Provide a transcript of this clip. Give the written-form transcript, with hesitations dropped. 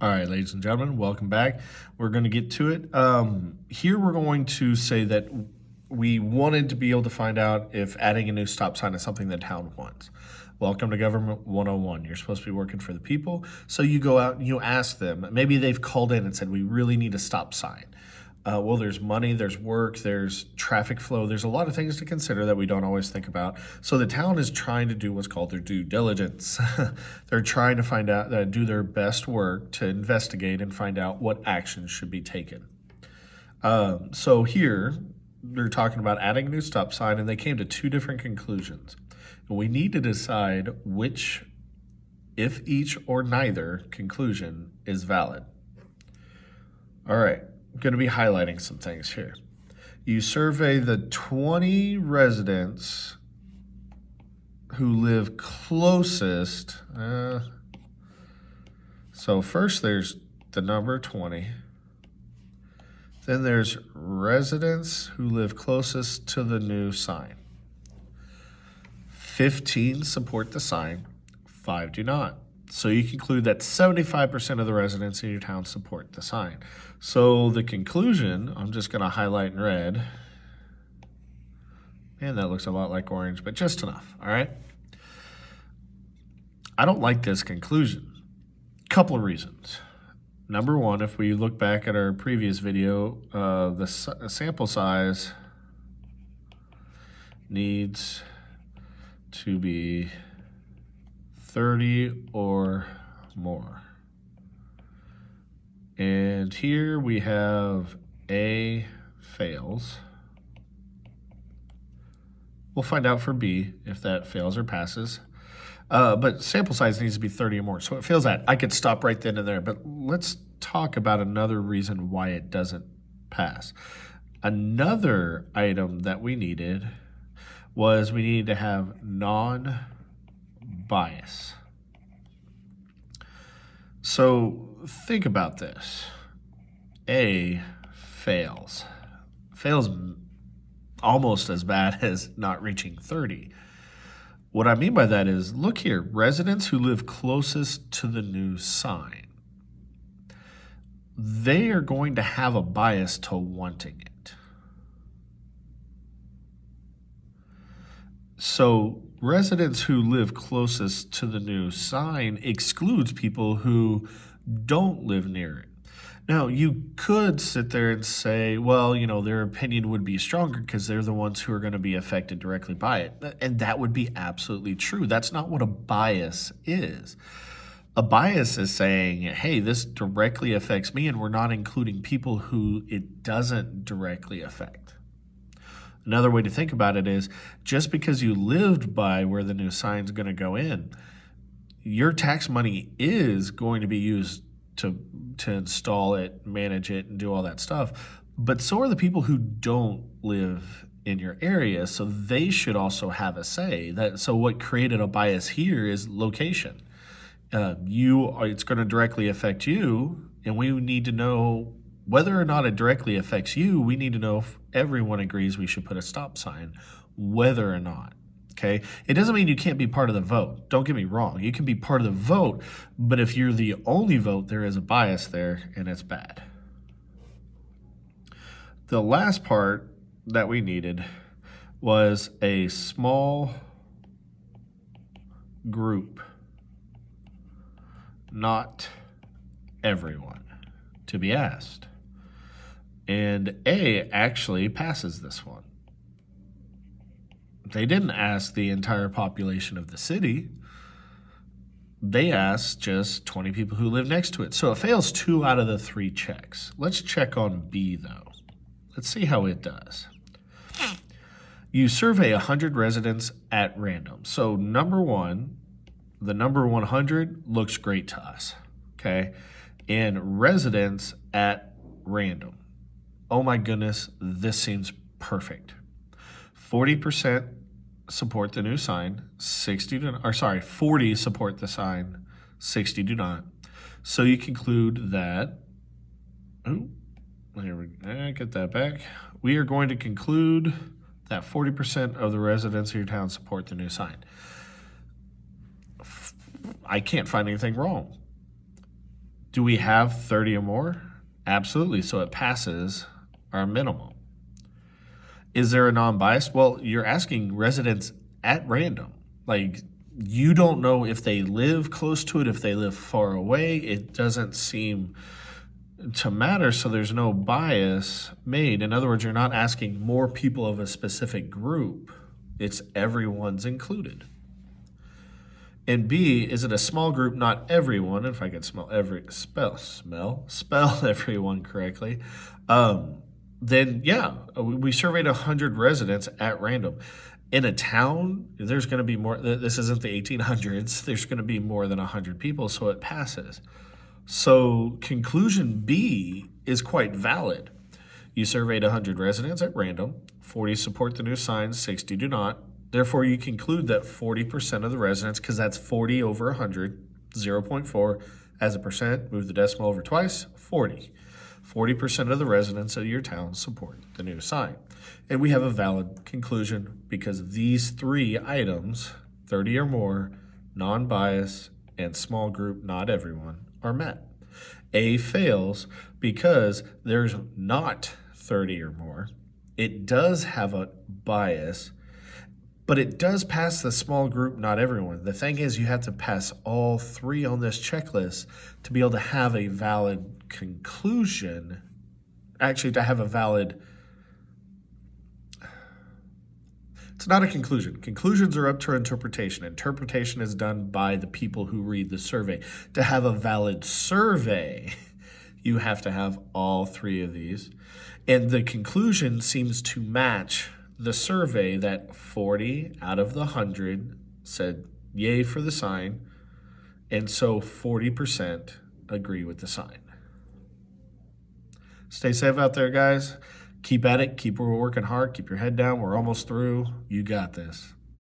All right, ladies and gentlemen, welcome back. We're going to get to it. Here we're going to say that we wanted to be able to find out if adding a new stop sign is something the town wants. Welcome to Government 101. You're supposed to be working for the people. So you go out and you ask them. Maybe they've called in and said, we really need a stop sign. Well, there's money, there's work, there's traffic flow. There's a lot of things to consider that we don't always think about. So the town is trying to do what's called their due diligence. They're trying to find out, do their best work to investigate and find out what actions should be taken. So here, they're talking about adding a new stop sign, and they came to two different conclusions. We need to decide which, if each or neither conclusion is valid. All right. I'm going to be highlighting some things here. You survey the 20 residents who live closest. So first there's the number 20. Then there's residents who live closest to the new sign. 15 support the sign, 5 do not. So you conclude that 75% of the residents in your town support the sign. So the conclusion, I'm just going to highlight in red. Man, that looks a lot like orange, but just enough, all right? I don't like this conclusion. Couple of reasons. Number one, if we look back at our previous video, the sample size needs to be 30 or more. And here we have A fails. We'll find out for B if that fails or passes. But sample size needs to be 30 or more. So it fails that. I could stop right then and there. But let's talk about another reason why it doesn't pass. Another item that we needed was we needed to have non-bias. So think about this. A fails. Fails almost as bad as not reaching 30. What I mean by that is, look here, residents who live closest to the new sign, they are going to have a bias to wanting it. So residents who live closest to the new sign excludes people who don't live near it. Now, you could sit there and say, well, you know, their opinion would be stronger because they're the ones who are going to be affected directly by it. And that would be absolutely true. That's not what a bias is. A bias is saying, hey, this directly affects me, and we're not including people who it doesn't directly affect. Another way to think about it is, just because you lived by where the new sign's going to go in, your tax money is going to be used to install it, manage it, and do all that stuff. But so are the people who don't live in your area, so they should also have a say. So what created a bias here is location. It's going to directly affect you, and we need to know whether or not it directly affects you. We need to know if everyone agrees we should put a stop sign, whether or not. Okay, it doesn't mean you can't be part of the vote. Don't get me wrong. You can be part of the vote, but if you're the only vote, there is a bias there, and it's bad. The last part that we needed was a small group, not everyone, to be asked. And A actually passes this one. They didn't ask the entire population of the city. They asked just 20 people who live next to it. So it fails 2 out of the 3 checks. Let's check on B, though. Let's see how it does. You survey 100 residents at random. So number one, the number 100 looks great to us, okay? And residents at random. Oh my goodness, this seems perfect. 40% support the new sign, 40 support the sign, 60 do not. So you conclude that, get that back. We are going to conclude that 40% of the residents of your town support the new sign. I can't find anything wrong. Do we have 30 or more? Absolutely. So it passes our minimum. Is there a non-bias? Well, you're asking residents at random. Like, you don't know if they live close to it, if they live far away. It doesn't seem to matter, so there's no bias made. In other words, you're not asking more people of a specific group. It's everyone's included. And B, is it a small group, not everyone? If I could spell everyone correctly, then yeah, we surveyed 100 residents at random. In a town, there's going to be more. This isn't the 1800s. There's going to be more than 100 people, so it passes. So conclusion B is quite valid. You surveyed 100 residents at random. 40 support the new sign, 60 do not. Therefore, you conclude that 40% of the residents, because that's 40 over 100, 0.4 as a percent, move the decimal over twice, 40. 40% of the residents of your town support the new sign. And we have a valid conclusion because these three items, 30 or more, non-bias, and small group, not everyone, are met. A fails because there's not 30 or more. It does have a bias, but it does pass the small group, not everyone. The thing is, you have to pass all three on this checklist to be able to have a valid conclusion. Actually, to have a valid... It's not a conclusion. Conclusions are up to interpretation. Interpretation is done by the people who read the survey. To have a valid survey, you have to have all three of these. And the conclusion seems to match the survey that 40 out of the 100 said yay for the sign, and so 40% agree with the sign. Stay safe out there, guys. Keep at it. Keep working hard. Keep your head down. We're almost through. You got this.